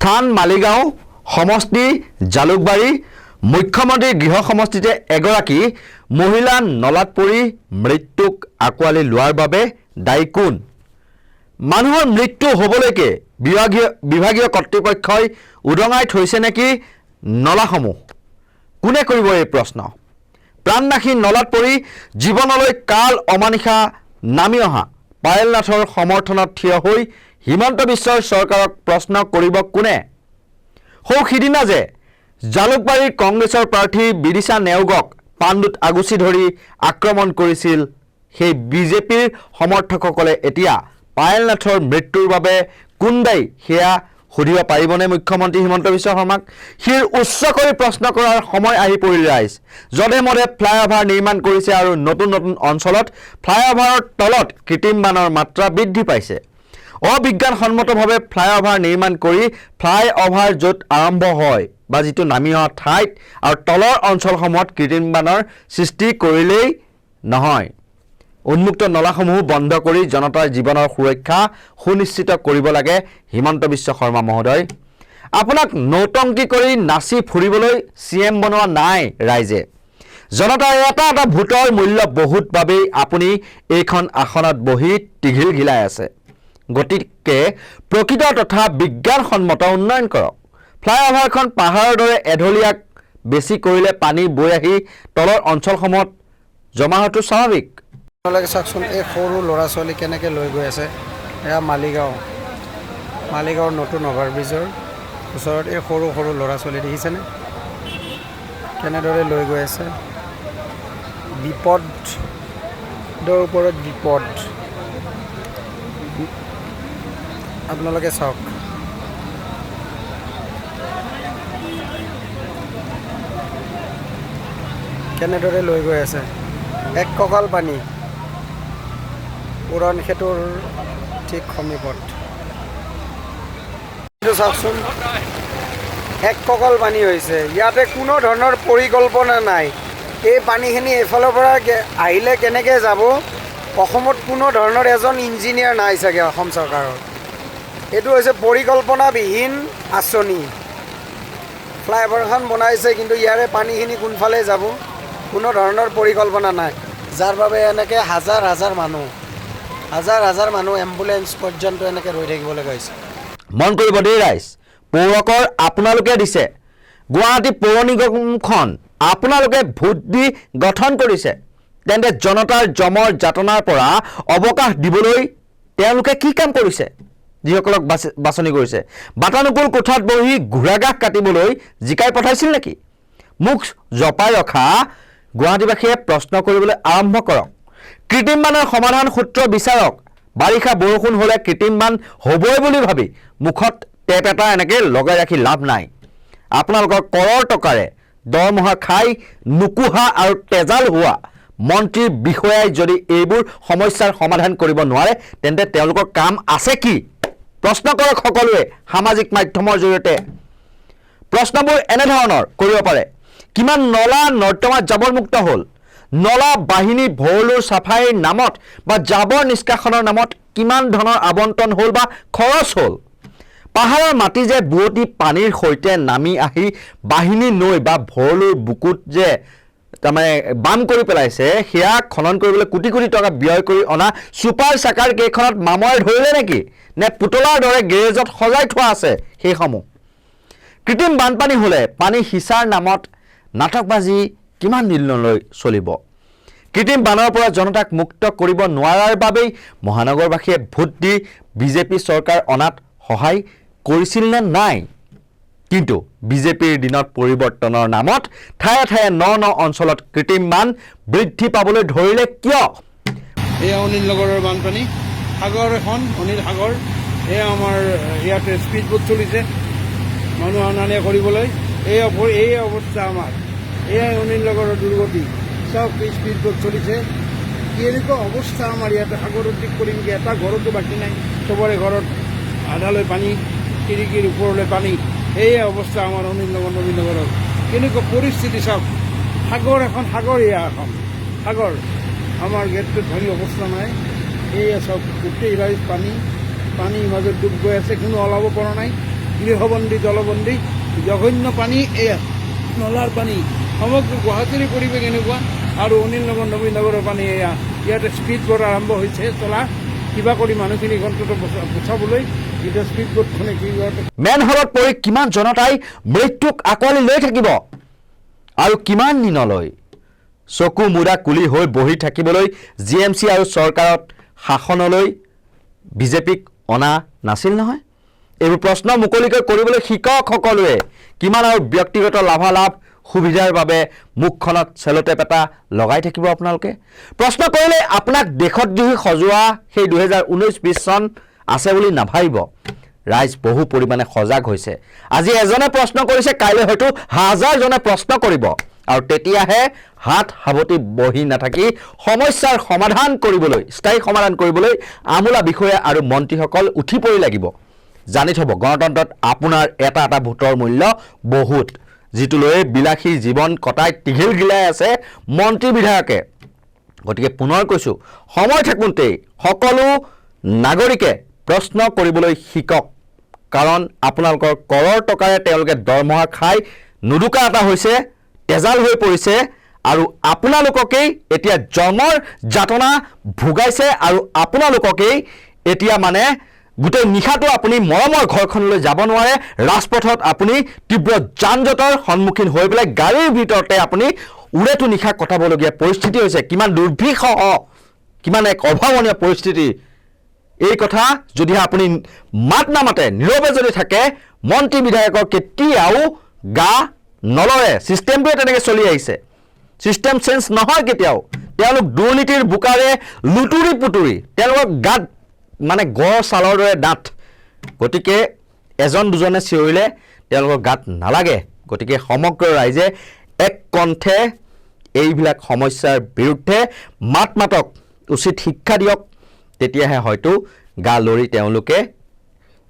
স্থান মালিগাঁও সমষ্টি জালুকবাৰী মুখ্যমন্ত্ৰীৰ গৃহ সমষ্টিতে এগৰাকী মহিলা নলাত পৰি মৃত্যুক আঁকোৱালি লোৱাৰ বাবে দায়ী কোন মানুহৰ মৃত্যু হ'বলৈকে বিভাগীয় কৰ্তৃপক্ষই উদঙাই থৈছে নেকি নলাসমূহ কোনে কৰিব এই প্ৰশ্ন প্ৰাণনাশী নলাত পৰি জীৱনলৈ কাল অমানিশা নামি অহা পায়েল নাথৰ সমৰ্থনত থিয় হৈ হিমন্ত বিশ্বৰ চৰকাৰক প্ৰশ্ন কৰিব কোনে সিদিনা যে জালুকবাৰীৰ কংগ্ৰেছৰ প্ৰাৰ্থী বিদিশা নেওগক পাণ্ডুত আগুচি ধৰি আক্ৰমণ কৰিছিল সেই বিজেপিৰ সমৰ্থকসকলে এতিয়া পায়েল নাথৰ মৃত্যুৰ বাবে কোন দায়ী সেয়া সুধিব পাৰিবনে মুখ্যমন্ত্ৰী হিমন্ত বিশ্ব শৰ্মাক হিৰ উচ্চ কৰি প্ৰশ্ন কৰাৰ সময় আহি পৰিল ৰাইজ যধে মধে ফ্লাইঅভাৰ নিৰ্মাণ কৰিছে আৰু নতুন নতুন অঞ্চলত ফ্লাইঅভাৰৰ তলত কৃত্ৰিম বানৰ মাত্ৰা বৃদ্ধি পাইছে অবিজ্ঞানসন্মতভাৱে ফ্লাইঅভাৰ নিৰ্মাণ কৰি ফ্লাইঅভাৰ য'ত আৰম্ভ হয় বা যিটো নামি অহা ঠাইত আৰু তলৰ অঞ্চলসমূহত কৃত্ৰিম বানৰ সৃষ্টি কৰিলেই নহয় উন্মুক্ত নলাসমূহ বন্ধ কৰি জনতাৰ জীৱনৰ সুৰক্ষা সুনিশ্চিত কৰিব লাগে হিমন্ত বিশ্ব শৰ্মা মহোদয় আপোনাক নৌটংকি কৰি নাচি ফুৰিবলৈ সিএম বনোৱা নাই ৰাইজে জনতাৰ এটা এটা ভোটৰ মূল্য বহুত বাবেই আপুনি এইখন আসনত বহি টিঘিল ঘিলাই আছে গতিকে প্ৰকৃত তথা বিজ্ঞানসন্মত উন্নয়ন কৰক ফ্লাইঅভাৰখন পাহাৰৰ দৰে এঢলীয়াক বেছি কৰিলে পানী বৈ আহি তলৰ অঞ্চলসমূহত জমা হোৱাটো স্বাভাৱিক চাওকচোন এই সৰু ল'ৰা ছোৱালী কেনেকৈ লৈ গৈ আছে এয়া মালিগাঁৱৰ নতুন অভাৰব্ৰিজৰ ওচৰত এই সৰু সৰু ল'ৰা ছোৱালী দেখিছেনে কেনেদৰে লৈ গৈ আছে বিপদৰ ওপৰত বিপদ আপোনালোকে চাওক কেনেদৰে লৈ গৈ আছে এক কঁকাল পানী পুৰণ সেতুৰ ঠিক সমীপত চাওকচোন এক কঁকাল পানী হৈছে ইয়াতে কোনো ধৰণৰ পৰিকল্পনা নাই এই পানীখিনি এইফালৰ পৰা আহিলে কেনেকৈ যাব অসমত কোনো ধৰণৰ এজন ইঞ্জিনিয়াৰ নাই চাগে অসম চৰকাৰৰ এইটো হৈছে পৰিকল্পনাবিহীন আঁচনি ফ্লাইঅভাৰখন বনাইছে কিন্তু ইয়াৰে পানীখিনি কোনফালে যাব কোনো ধৰণৰ পৰিকল্পনা নাই যাৰ বাবে এনেকৈ হাজাৰ হাজাৰ মানুহ এম্বুলেন্স পৰ্যন্ত এনেকৈ ৰৈ থাকিবলগা হৈছে মন কৰিব দেই ৰাইজ পৌৰকৰ আপোনালোকে দিছে গুৱাহাটী পৌৰ নিগমখন আপোনালোকে ভোট দি গঠন কৰিছে তেন্তে জনতাৰ জমৰ যাতনাৰ পৰা অৱকাশ দিবলৈ তেওঁলোকে কি কাম কৰিছে যিসকলক বাছনি কৰিছে বাটানুকুল কোঠাত বহি ঘোঁৰাগাহ কাটিবলৈ জিকাই পঠাইছিল নেকি মুখ জপাই ৰখা গুৱাহাটীবাসীয়ে প্ৰশ্ন কৰিবলৈ আৰম্ভ কৰক কৃত্ৰিম বানৰ সমাধান সূত্ৰ বিচাৰক বাৰিষা বৰষুণ হ'লে কৃত্ৰিম বান হ'বই বুলি ভাবি মুখত টেপ এটা এনেকৈ লগাই ৰাখি লাভ নাই আপোনালোকৰ কৰৰ টকাৰে দৰমহা খাই নুকুহা আৰু তেজাল হোৱা মন্ত্ৰীৰ বিষয়াই যদি এইবোৰ সমস্যাৰ সমাধান কৰিব নোৱাৰে তেন্তে তেওঁলোকৰ কাম আছে কি প্ৰশ্ন কৰক সকলোৱে সামাজিক মাধ্যমৰ জৰিয়তে প্ৰশ্নবোৰ এনেধৰণৰ কৰিব পাৰে কিমান নলা নৰ্দমাত জাবৰ মুক্ত হ'ল নলা বাহিনী ভৰলুৰ চাফাইৰ নামত বা জাবৰ নিষ্কাশনৰ নামত কিমান ধনৰ আবণ্টন হ'ল বা খৰচ হ'ল পাহাৰৰ মাটি যে বুৱতী পানীৰ সৈতে নামি আহি বাহিনী নৈ বা ভৰলুৰ বুকুত যে তাৰমানে বাম কৰি পেলাইছে সেয়া খনন কৰিবলৈ কোটি কোটি টকা ব্যয় কৰি অনা ছুপাৰ চাকাৰ কেইখনত মামৰে ধৰিলে নেকি নে পুতলাৰ দৰে গেৰেজত সজাই থোৱা আছে সেইসমূহ কৃত্ৰিম বানপানী হ'লে পানী সিঁচাৰ নামত নাটকবাজি কিমান দিনলৈ চলিব কৃত্ৰিম বানৰ পৰা জনতাক মুক্ত কৰিব নোৱাৰাৰ বাবেই মহানগৰবাসীয়ে ভোট দি বিজেপি চৰকাৰ অনাত সহায় কৰিছিল নে নাই কিন্তু বিজেপিৰ দিনত পৰিৱৰ্তনৰ নামত ঠায়ে ঠায়ে ন অঞ্চলত কৃত্ৰিম বান বৃদ্ধি পাবলৈ ধৰিলে কিয় এয়া অনিল নগৰৰ বানপানী সাগৰ এখন অনিল সাগৰ এয়া আমাৰ ইয়াতে স্পীড বোট চলিছে মানুহ অনা নিয়া কৰিবলৈ এই অৱস্থা আমাৰ এয়াই অনিল নগৰৰ দুৰ্গতি চব স্পীড বোট চলিছে এনেকুৱা অৱস্থা আমাৰ ইয়াতে সাগৰৰ দিক কৰিম কি এটা ঘৰতো বাকী নাই চবৰে ঘৰত আধালৈ পানী খিৰিকীৰ ওপৰলৈ পানী এই অৱস্থা আমাৰ অনিল নগৰ নবীন নগৰৰ কেনেকুৱা পৰিস্থিতি চাওক সাগৰ এখন সাগৰীয়া এখন সাগৰ আমাৰ গেটটোত ভাঙি অৱস্থা নাই এয়া চব গোটেই ৰাইজ পানীৰ মাজত ডুব গৈ আছে কোনো ওলাব পৰা নাই গৃহবন্দী জলবন্দী জঘন্য পানী এয়া নলাৰ পানী সমগ্ৰ গুৱাহাটীৰ পৰিৱেশ এনেকুৱা আৰু অনিল নগৰ নবীন নগৰৰ পানী এয়া ইয়াতে স্পীড বোট আৰম্ভ হৈছে চলা কিবা কৰি মানুহখিনিক অন্তত বচাবলৈ এতিয়া স্পীড বোটখনে কি মেন হলত পৰি কিমান জনতাই মৃত্যুক আঁকোৱালি লৈ থাকিব আৰু কিমান দিনলৈ চকু মুৰা কুলি হৈ বহি থাকিবলৈ GMC আৰু চৰকাৰত শাসনলৈ বিজেপিক অনা নাছিল নহয় এইবোৰ প্ৰশ্ন মুকলিকৈ কৰিবলৈ শিক্ষকসকলে কিমান আৰু ব্যক্তিগত লাভালাভ সুবিধাৰ বাবে মুখখনত চেলটেপ এটা লগাই থাকিব আপোনালোকে প্ৰশ্ন কৰিলে আপোনাক দেশত দ্ৰোহী সজোৱা সেই 2019-20 চন আছে বুলি নাভাবিব ৰাইজ বহু পৰিমাণে সজাগ হৈছে আজি এজনে প্ৰশ্ন কৰিছে কাইলৈ হয়তো হাজাৰজনে প্ৰশ্ন কৰিব আৰু তেতিয়াহে হাত হাবতি বহি নাথাকি সমস্যাৰ সমাধান কৰিবলৈ স্থায়ী সমাধান কৰিবলৈ আমোলা বিষয়া আৰু মন্ত্ৰীসকল উঠি পৰি লাগিব জানি থব গণতন্ত্ৰত আপোনাৰ এটা এটা ভোটৰ মূল্য বহুত যিটো লৈ বিলাসী জীৱন কটাই টিঘিল গিলাই আছে মন্ত্ৰী বিধায়কে গতিকে পুনৰ কৈছো সময় থাকোঁতে সকলো নাগৰিকে প্ৰশ্ন কৰিবলৈ শিকক কাৰণ আপোনালোকৰ কৰৰ টকাৰে তেওঁলোকে দৰমহা খাই নুদুকা এটা হৈছে তেজাল হৈ পৰিছে আৰু আপোনালোককেই এতিয়া জমৰ যাতনা ভুগাইছে আৰু আপোনালোককেই এতিয়া মানে গোটেই নিশাটো আপুনি মৰমৰ ঘৰখনলৈ যাব নোৱাৰে ৰাজপথত আপুনি তীব্ৰ যানজঁটৰ সন্মুখীন হৈ পেলাই গাড়ীৰ ভিতৰতে আপুনি উৰেটো নিশা কটাবলগীয়া পৰিস্থিতি হৈছে কিমান দুৰ্বিষহ কিমান এক অভাৱনীয় পৰিস্থিতি এই কথা যদিহে আপুনি মাত নামাতে নীৰৱে যদি থাকে মন্ত্ৰী বিধায়কৰ কেতিয়াও গা নলৰে চিষ্টেমটোৱে তেনেকৈ চলি আহিছে চিষ্টেম চেঞ্জ নহয় কেতিয়াও তেওঁলোক দুৰ্নীতিৰ বোকাৰে লুটুৰি পুটুৰি তেওঁলোকৰ গাত মানে গড় ছালৰ দৰে দাঁত গতিকে এজন দুজনে চিঞৰিলে তেওঁলোকৰ গাত নালাগে গতিকে সমগ্ৰ ৰাইজে এক কণ্ঠে এইবিলাক সমস্যাৰ বিৰুদ্ধে মাত মাতক উচিত শিক্ষা দিয়ক তেতিয়াহে হয়তো গা লৰি তেওঁলোকে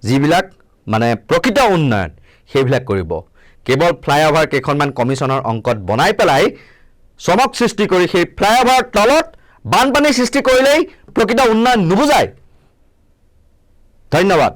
যিবিলাক মানে প্ৰকৃত উন্নয়ন সেইবিলাক কৰিব কেৱল ফ্লাইঅভাৰ কেইখনমান কমিশ্যনৰ অংকত বনাই পেলাই চমক সৃষ্টি কৰি সেই ফ্লাইঅভাৰ তলত বানপানী সৃষ্টি কৰিলেই প্ৰকৃত উন্নয়ন নুবুজায় ধন্যবাদ।